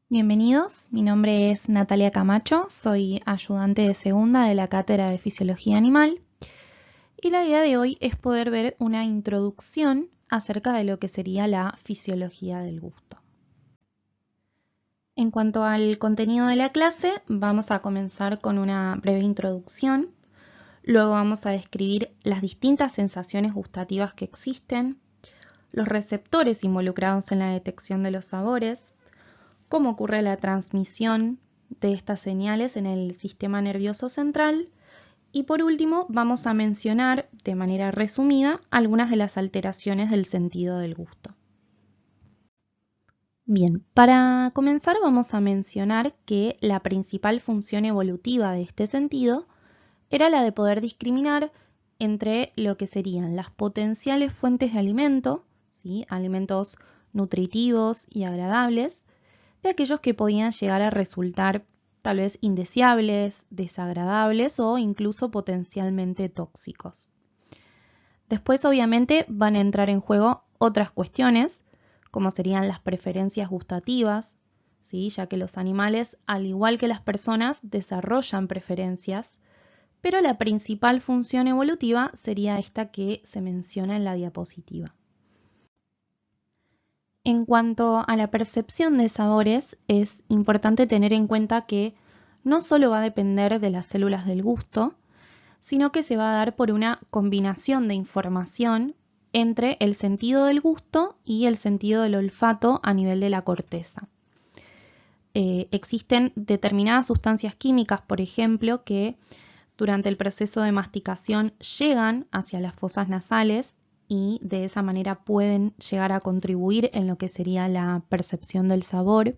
Bienvenidos, mi nombre es Natalia Camacho, soy ayudante de segunda de la Cátedra de Fisiología Animal y la idea de hoy es poder ver una introducción acerca de lo que sería la fisiología del gusto. En cuanto al contenido de la clase, vamos a comenzar con una breve introducción, luego vamos a describir las distintas sensaciones gustativas que existen, los receptores involucrados en la detección de los sabores, cómo ocurre la transmisión de estas señales en el sistema nervioso central y por último vamos a mencionar de manera resumida algunas de las alteraciones del sentido del gusto. Bien, para comenzar vamos a mencionar que la principal función evolutiva de este sentido era la de poder discriminar entre lo que serían las potenciales fuentes de alimento, ¿sí? Alimentos nutritivos y agradables, de aquellos que podían llegar a resultar tal vez indeseables, desagradables o incluso potencialmente tóxicos. Después obviamente van a entrar en juego otras cuestiones, como serían las preferencias gustativas, ¿sí? Ya que los animales, al igual que las personas, desarrollan preferencias, pero la principal función evolutiva sería esta que se menciona en la diapositiva. En cuanto a la percepción de sabores, es importante tener en cuenta que no solo va a depender de las células del gusto, sino que se va a dar por una combinación de información entre el sentido del gusto y el sentido del olfato a nivel de la corteza. Existen determinadas sustancias químicas, por ejemplo, que durante el proceso de masticación llegan hacia las fosas nasales y de esa manera pueden llegar a contribuir en lo que sería la percepción del sabor.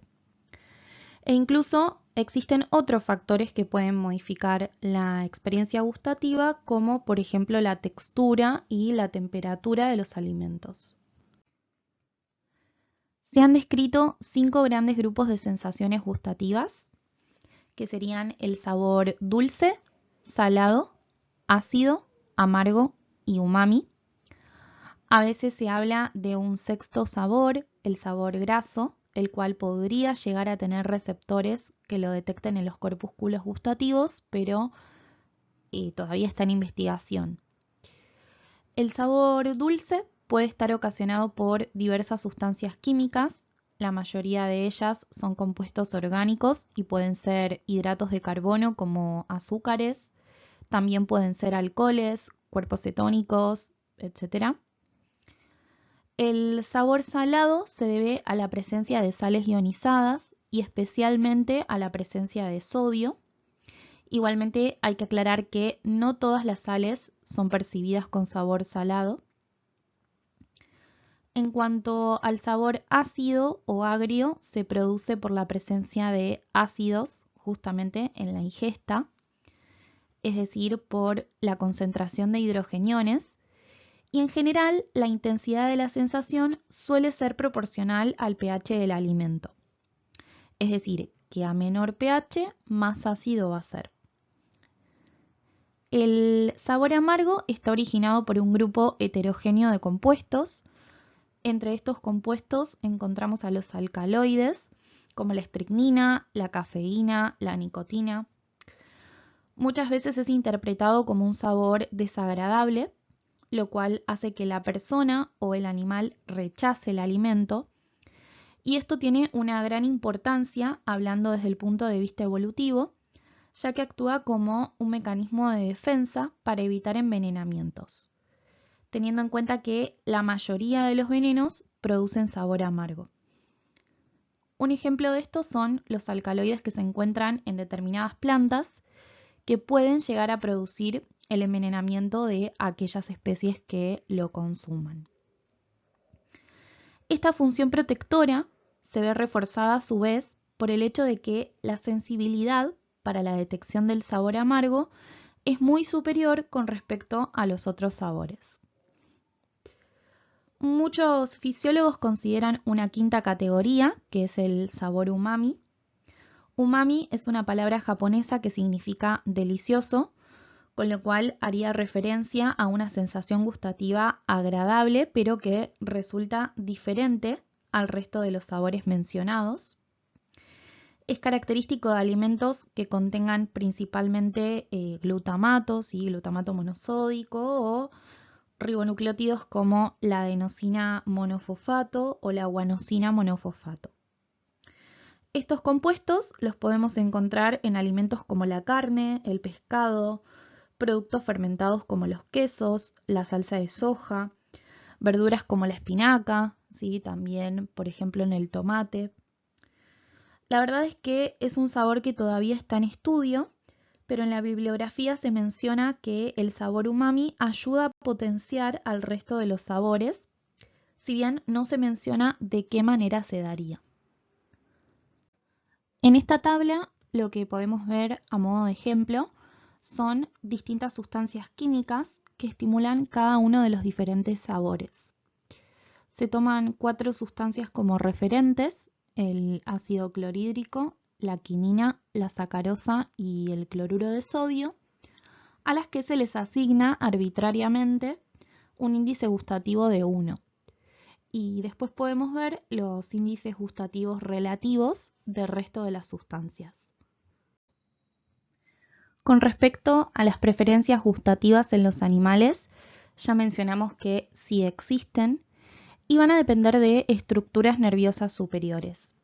E incluso existen otros factores que pueden modificar la experiencia gustativa, como por ejemplo la textura y la temperatura de los alimentos. Se han descrito 5 grandes grupos de sensaciones gustativas, que serían el sabor dulce, salado, ácido, amargo y umami. A veces se habla de un sexto sabor, el sabor graso, el cual podría llegar a tener receptores que lo detecten en los corpúsculos gustativos, pero todavía está en investigación. El sabor dulce puede estar ocasionado por diversas sustancias químicas. La mayoría de ellas son compuestos orgánicos y pueden ser hidratos de carbono como azúcares, también pueden ser alcoholes, cuerpos cetónicos, etc. El sabor salado se debe a la presencia de sales ionizadas y especialmente a la presencia de sodio. Igualmente hay que aclarar que no todas las sales son percibidas con sabor salado. En cuanto al sabor ácido o agrio, se produce por la presencia de ácidos justamente en la ingesta, es decir, por la concentración de hidrogeniones, y en general la intensidad de la sensación suele ser proporcional al pH del alimento. Es decir, que a menor pH, más ácido va a ser. El sabor amargo está originado por un grupo heterogéneo de compuestos. Entre estos compuestos encontramos a los alcaloides, como la estricnina, la cafeína, la nicotina. Muchas veces es interpretado como un sabor desagradable, lo cual hace que la persona o el animal rechace el alimento. Y esto tiene una gran importancia hablando desde el punto de vista evolutivo, ya que actúa como un mecanismo de defensa para evitar envenenamientos, teniendo en cuenta que la mayoría de los venenos producen sabor amargo. Un ejemplo de esto son los alcaloides que se encuentran en determinadas plantas que pueden llegar a producir el envenenamiento de aquellas especies que lo consuman. Esta función protectora se ve reforzada a su vez por el hecho de que la sensibilidad para la detección del sabor amargo es muy superior con respecto a los otros sabores. Muchos fisiólogos consideran una quinta categoría, que es el sabor umami. Umami es una palabra japonesa que significa delicioso, con lo cual haría referencia a una sensación gustativa agradable, pero que resulta diferente al resto de los sabores mencionados. Es característico de alimentos que contengan principalmente glutamato, ¿sí? Glutamato monosódico o ribonucleótidos como la adenosina monofosfato o la guanosina monofosfato. Estos compuestos los podemos encontrar en alimentos como la carne, el pescado, productos fermentados como los quesos, la salsa de soja, verduras como la espinaca, ¿sí? También, por ejemplo, en el tomate. La verdad es que es un sabor que todavía está en estudio, pero en la bibliografía se menciona que el sabor umami ayuda a potenciar al resto de los sabores, si bien no se menciona de qué manera se daría. En esta tabla lo que podemos ver a modo de ejemplo son distintas sustancias químicas que estimulan cada uno de los diferentes sabores. Se toman 4 sustancias como referentes: el ácido clorhídrico, la quinina, la sacarosa y el cloruro de sodio, a las que se les asigna arbitrariamente un índice gustativo de 1. Y después podemos ver los índices gustativos relativos del resto de las sustancias. Con respecto a las preferencias gustativas en los animales, ya mencionamos que sí existen y van a depender de estructuras nerviosas superiores.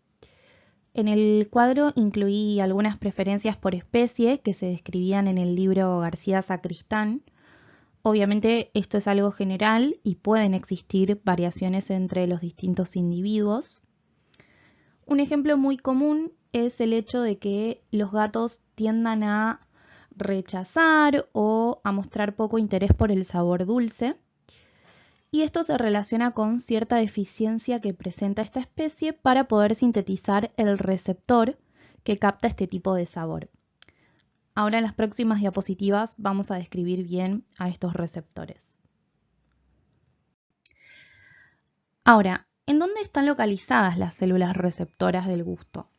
En el cuadro incluí algunas preferencias por especie que se describían en el libro García Sacristán. Obviamente esto es algo general y pueden existir variaciones entre los distintos individuos. Un ejemplo muy común es el hecho de que los gatos tiendan a rechazar o a mostrar poco interés por el sabor dulce. Y esto se relaciona con cierta deficiencia que presenta esta especie para poder sintetizar el receptor que capta este tipo de sabor. Ahora en las próximas diapositivas vamos a describir bien a estos receptores. Ahora, ¿en dónde están localizadas las células receptoras del gusto?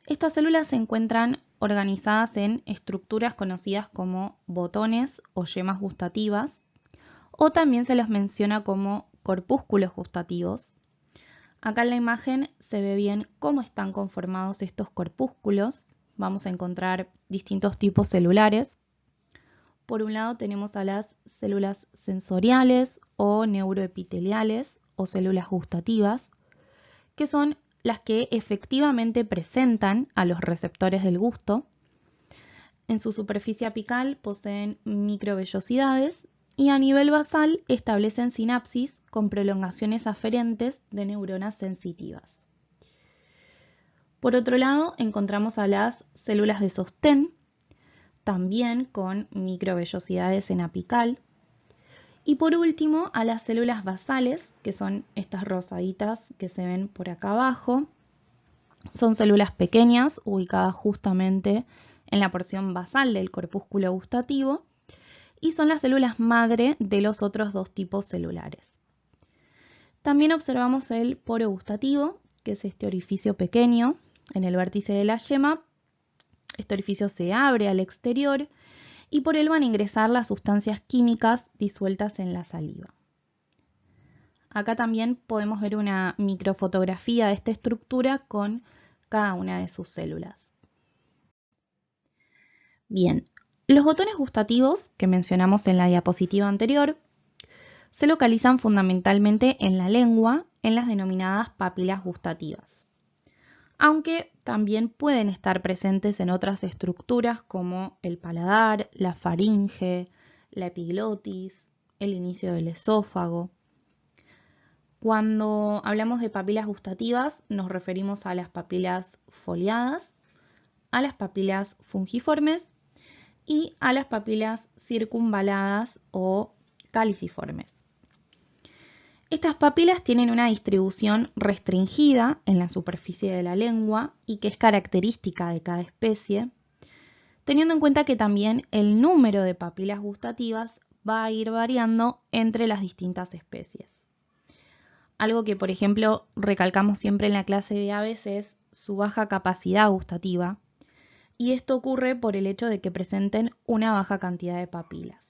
Estas células se encuentran organizadas en estructuras conocidas como botones o yemas gustativas, o también se los menciona como corpúsculos gustativos. Acá en la imagen se ve bien cómo están conformados estos corpúsculos. Vamos a encontrar distintos tipos celulares. Por un lado tenemos a las células sensoriales o neuroepiteliales o células gustativas, que son las que efectivamente presentan a los receptores del gusto. En su superficie apical poseen microvellosidades y a nivel basal establecen sinapsis con prolongaciones aferentes de neuronas sensitivas. Por otro lado, encontramos a las células de sostén, también con microvellosidades en apical. Y por último, a las células basales, que son estas rosaditas que se ven por acá abajo. Son células pequeñas ubicadas justamente en la porción basal del corpúsculo gustativo y son las células madre de los otros dos tipos celulares. También observamos el poro gustativo, que es este orificio pequeño en el vértice de la yema. Este orificio se abre al exterior y por él van a ingresar las sustancias químicas disueltas en la saliva. Acá también podemos ver una microfotografía de esta estructura con cada una de sus células. Bien, los botones gustativos que mencionamos en la diapositiva anterior se localizan fundamentalmente en la lengua, en las denominadas papilas gustativas, aunque también pueden estar presentes en otras estructuras como el paladar, la faringe, la epiglotis, el inicio del esófago. Cuando hablamos de papilas gustativas nos referimos a las papilas foliadas, a las papilas fungiformes y a las papilas circunvaladas o caliciformes. Estas papilas tienen una distribución restringida en la superficie de la lengua y que es característica de cada especie, teniendo en cuenta que también el número de papilas gustativas va a ir variando entre las distintas especies. Algo que, por ejemplo, recalcamos siempre en la clase de aves es su baja capacidad gustativa, y esto ocurre por el hecho de que presenten una baja cantidad de papilas.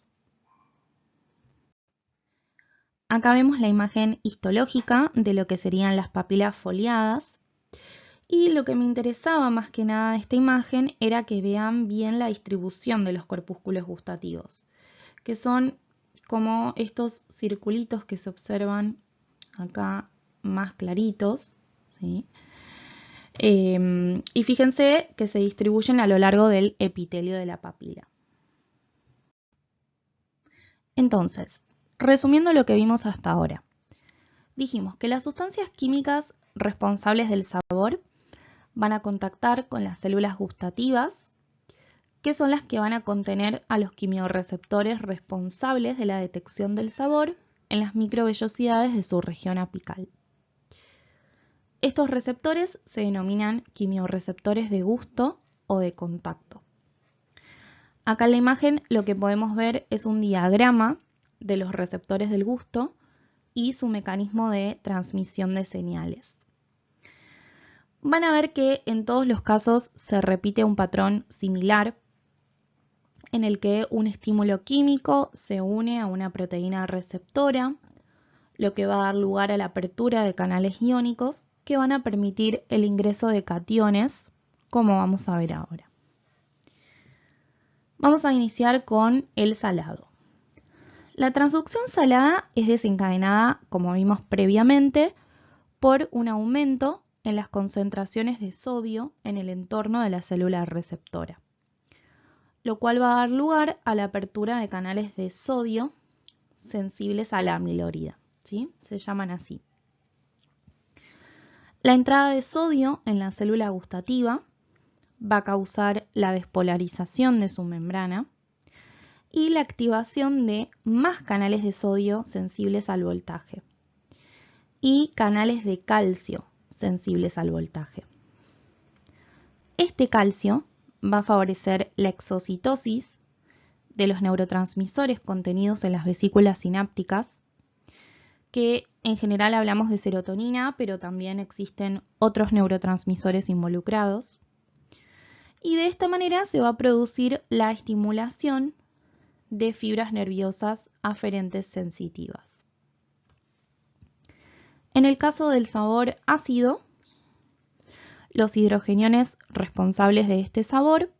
Acá vemos la imagen histológica de lo que serían las papilas foliadas Y lo que me interesaba más que nada de esta imagen era que vean bien la distribución de los corpúsculos gustativos, que son como estos circulitos que se observan acá más claritos, ¿sí? Y fíjense que se distribuyen a lo largo del epitelio de la papila. Entonces, resumiendo lo que vimos hasta ahora, dijimos que las sustancias químicas responsables del sabor van a contactar con las células gustativas, que son las que van a contener a los quimiorreceptores responsables de la detección del sabor en las microvellosidades de su región apical. Estos receptores se denominan quimiorreceptores de gusto o de contacto. Acá en la imagen lo que podemos ver es un diagrama de los receptores del gusto y su mecanismo de transmisión de señales. Van a ver que en todos los casos se repite un patrón similar en el que un estímulo químico se une a una proteína receptora, lo que va a dar lugar a la apertura de canales iónicos que van a permitir el ingreso de cationes, como vamos a ver ahora. Vamos a iniciar con el salado. La transducción salada es desencadenada, como vimos previamente, por un aumento en las concentraciones de sodio en el entorno de la célula receptora, lo cual va a dar lugar a la apertura de canales de sodio sensibles a la amilorida, ¿sí? Se llaman así. La entrada de sodio en la célula gustativa va a causar la despolarización de su membrana y la activación de más canales de sodio sensibles al voltaje y canales de calcio sensibles al voltaje. Este calcio va a favorecer la exocitosis de los neurotransmisores contenidos en las vesículas sinápticas, que en general hablamos de serotonina, pero también existen otros neurotransmisores involucrados. Y de esta manera se va a producir la estimulación de fibras nerviosas aferentes sensitivas. En el caso del sabor ácido, los hidrogeniones responsables de este sabor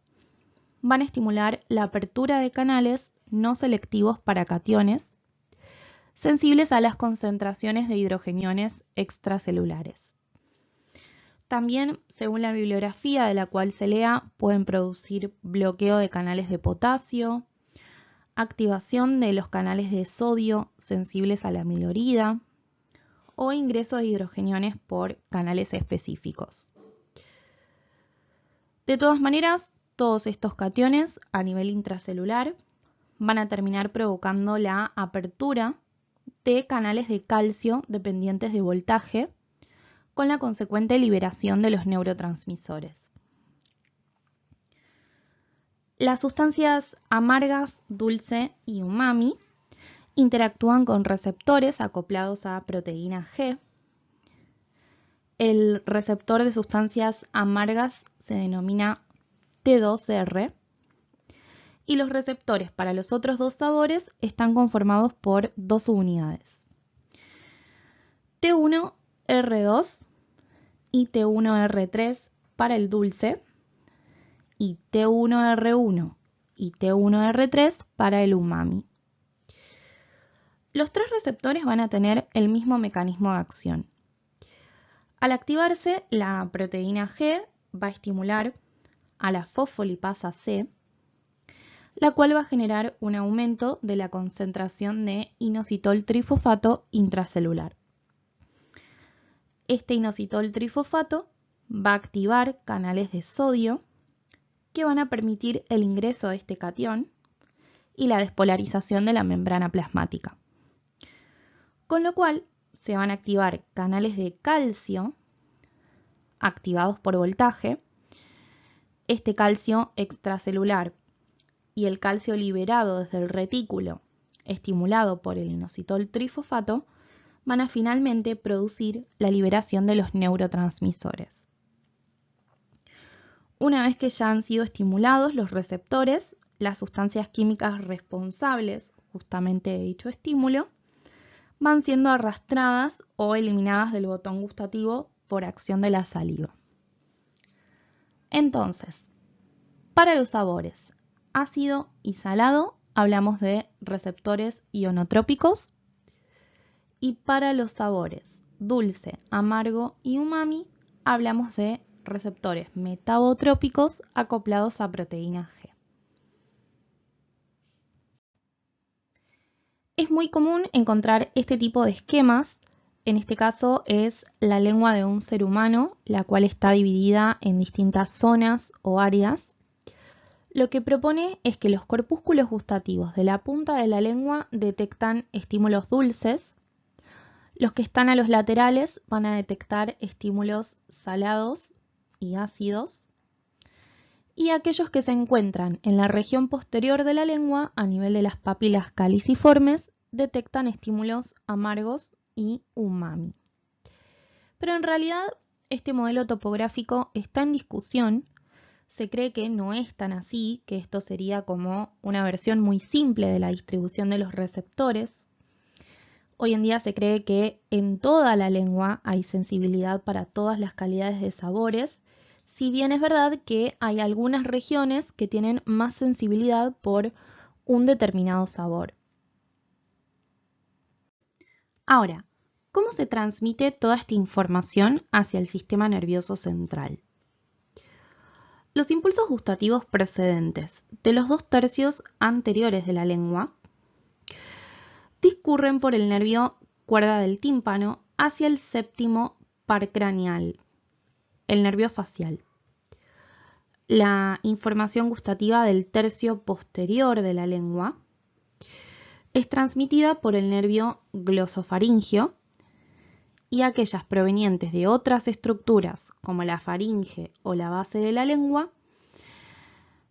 van a estimular la apertura de canales no selectivos para cationes sensibles a las concentraciones de hidrogeniones extracelulares. También, según la bibliografía de la cual se lea, pueden producir bloqueo de canales de potasio, activación de los canales de sodio sensibles a la amilorida o ingreso de hidrogeniones por canales específicos. De todas maneras, todos estos cationes a nivel intracelular van a terminar provocando la apertura de canales de calcio dependientes de voltaje, con la consecuente liberación de los neurotransmisores. Las sustancias amargas, dulce y umami interactúan con receptores acoplados a proteína G. El receptor de sustancias amargas se denomina T2R y los receptores para los otros dos sabores están conformados por dos subunidades, T1R2 y T1R3 para el dulce y T1R1 y T1R3 para el umami. Los tres receptores van a tener el mismo mecanismo de acción. Al activarse, la proteína G va a estimular a la fosfolipasa C, la cual va a generar un aumento de la concentración de inositol trifosfato intracelular. Este inositol trifosfato va a activar canales de sodio que van a permitir el ingreso de este catión y la despolarización de la membrana plasmática. Con lo cual se van a activar canales de calcio activados por voltaje, este calcio extracelular y el calcio liberado desde el retículo estimulado por el inositol trifosfato van a finalmente producir la liberación de los neurotransmisores. Una vez que ya han sido estimulados los receptores, las sustancias químicas responsables justamente de dicho estímulo van siendo arrastradas o eliminadas del botón gustativo por acción de la saliva. Entonces, para los sabores ácido y salado hablamos de receptores ionotrópicos, y para los sabores dulce, amargo y umami hablamos de receptores metabotrópicos acoplados a proteína G. Es muy común encontrar este tipo de esquemas. En este caso es la lengua de un ser humano, la cual está dividida en distintas zonas o áreas. Lo que propone es que los corpúsculos gustativos de la punta de la lengua detectan estímulos dulces. Los que están a los laterales van a detectar estímulos salados y ácidos. Y aquellos que se encuentran en la región posterior de la lengua, a nivel de las papilas caliciformes, detectan estímulos amargos y umami. Pero en realidad este modelo topográfico está en discusión. Se cree que no es tan así, que esto sería como una versión muy simple de la distribución de los receptores. Hoy en día se cree que en toda la lengua hay sensibilidad para todas las calidades de sabores, si bien es verdad que hay algunas regiones que tienen más sensibilidad por un determinado sabor. Ahora, ¿cómo se transmite toda esta información hacia el sistema nervioso central? Los impulsos gustativos procedentes de los 2/3 anteriores de la lengua discurren por el nervio cuerda del tímpano hacia el séptimo par craneal, el nervio facial. La información gustativa del tercio posterior de la lengua es transmitida por el nervio glosofaringio, y aquellas provenientes de otras estructuras como la faringe o la base de la lengua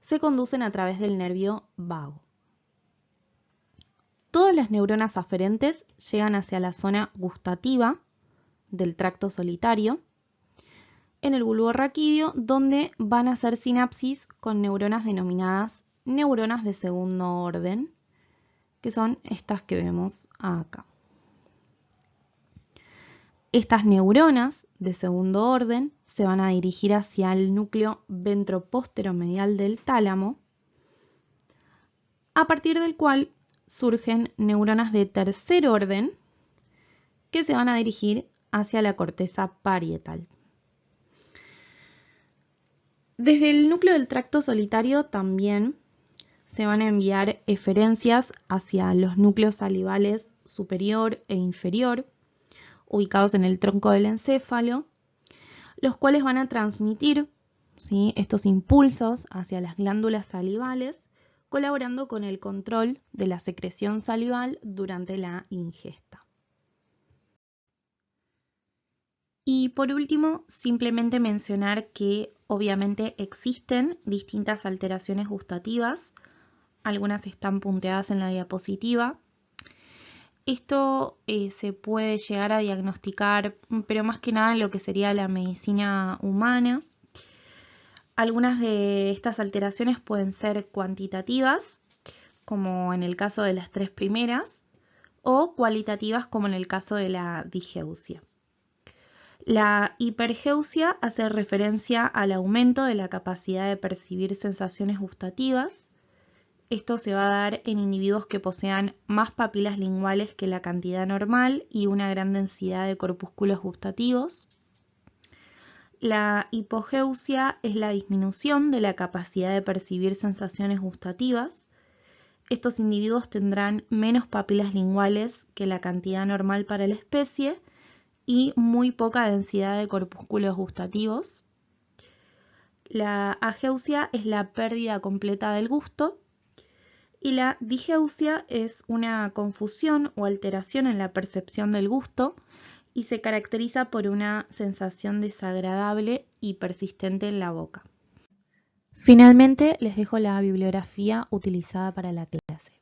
se conducen a través del nervio vago. Todas las neuronas aferentes llegan hacia la zona gustativa del tracto solitario, en el bulbo raquídeo, donde van a hacer sinapsis con neuronas denominadas neuronas de segundo orden, que son estas que vemos acá. Estas neuronas de segundo orden se van a dirigir hacia el núcleo ventroposteromedial del tálamo, a partir del cual surgen neuronas de tercer orden que se van a dirigir hacia la corteza parietal. Desde el núcleo del tracto solitario también se van a enviar eferencias hacia los núcleos salivales superior e inferior, ubicados en el tronco del encéfalo, los cuales van a transmitir, ¿sí?, estos impulsos hacia las glándulas salivales, colaborando con el control de la secreción salival durante la ingesta. Y por último, simplemente mencionar que obviamente existen distintas alteraciones gustativas, algunas están punteadas en la diapositiva. Esto se puede llegar a diagnosticar, pero más que nada en lo que sería la medicina humana. Algunas de estas alteraciones pueden ser cuantitativas, como en el caso de las 3 primeras, o cualitativas, como en el caso de la digeusia. La hipergeusia hace referencia al aumento de la capacidad de percibir sensaciones gustativas. Esto se va a dar en individuos que posean más papilas linguales que la cantidad normal y una gran densidad de corpúsculos gustativos. La hipogeusia es la disminución de la capacidad de percibir sensaciones gustativas. Estos individuos tendrán menos papilas linguales que la cantidad normal para la especie y muy poca densidad de corpúsculos gustativos. La ageusia es la pérdida completa del gusto. Y la digeusia es una confusión o alteración en la percepción del gusto y se caracteriza por una sensación desagradable y persistente en la boca. Finalmente, les dejo la bibliografía utilizada para la clase.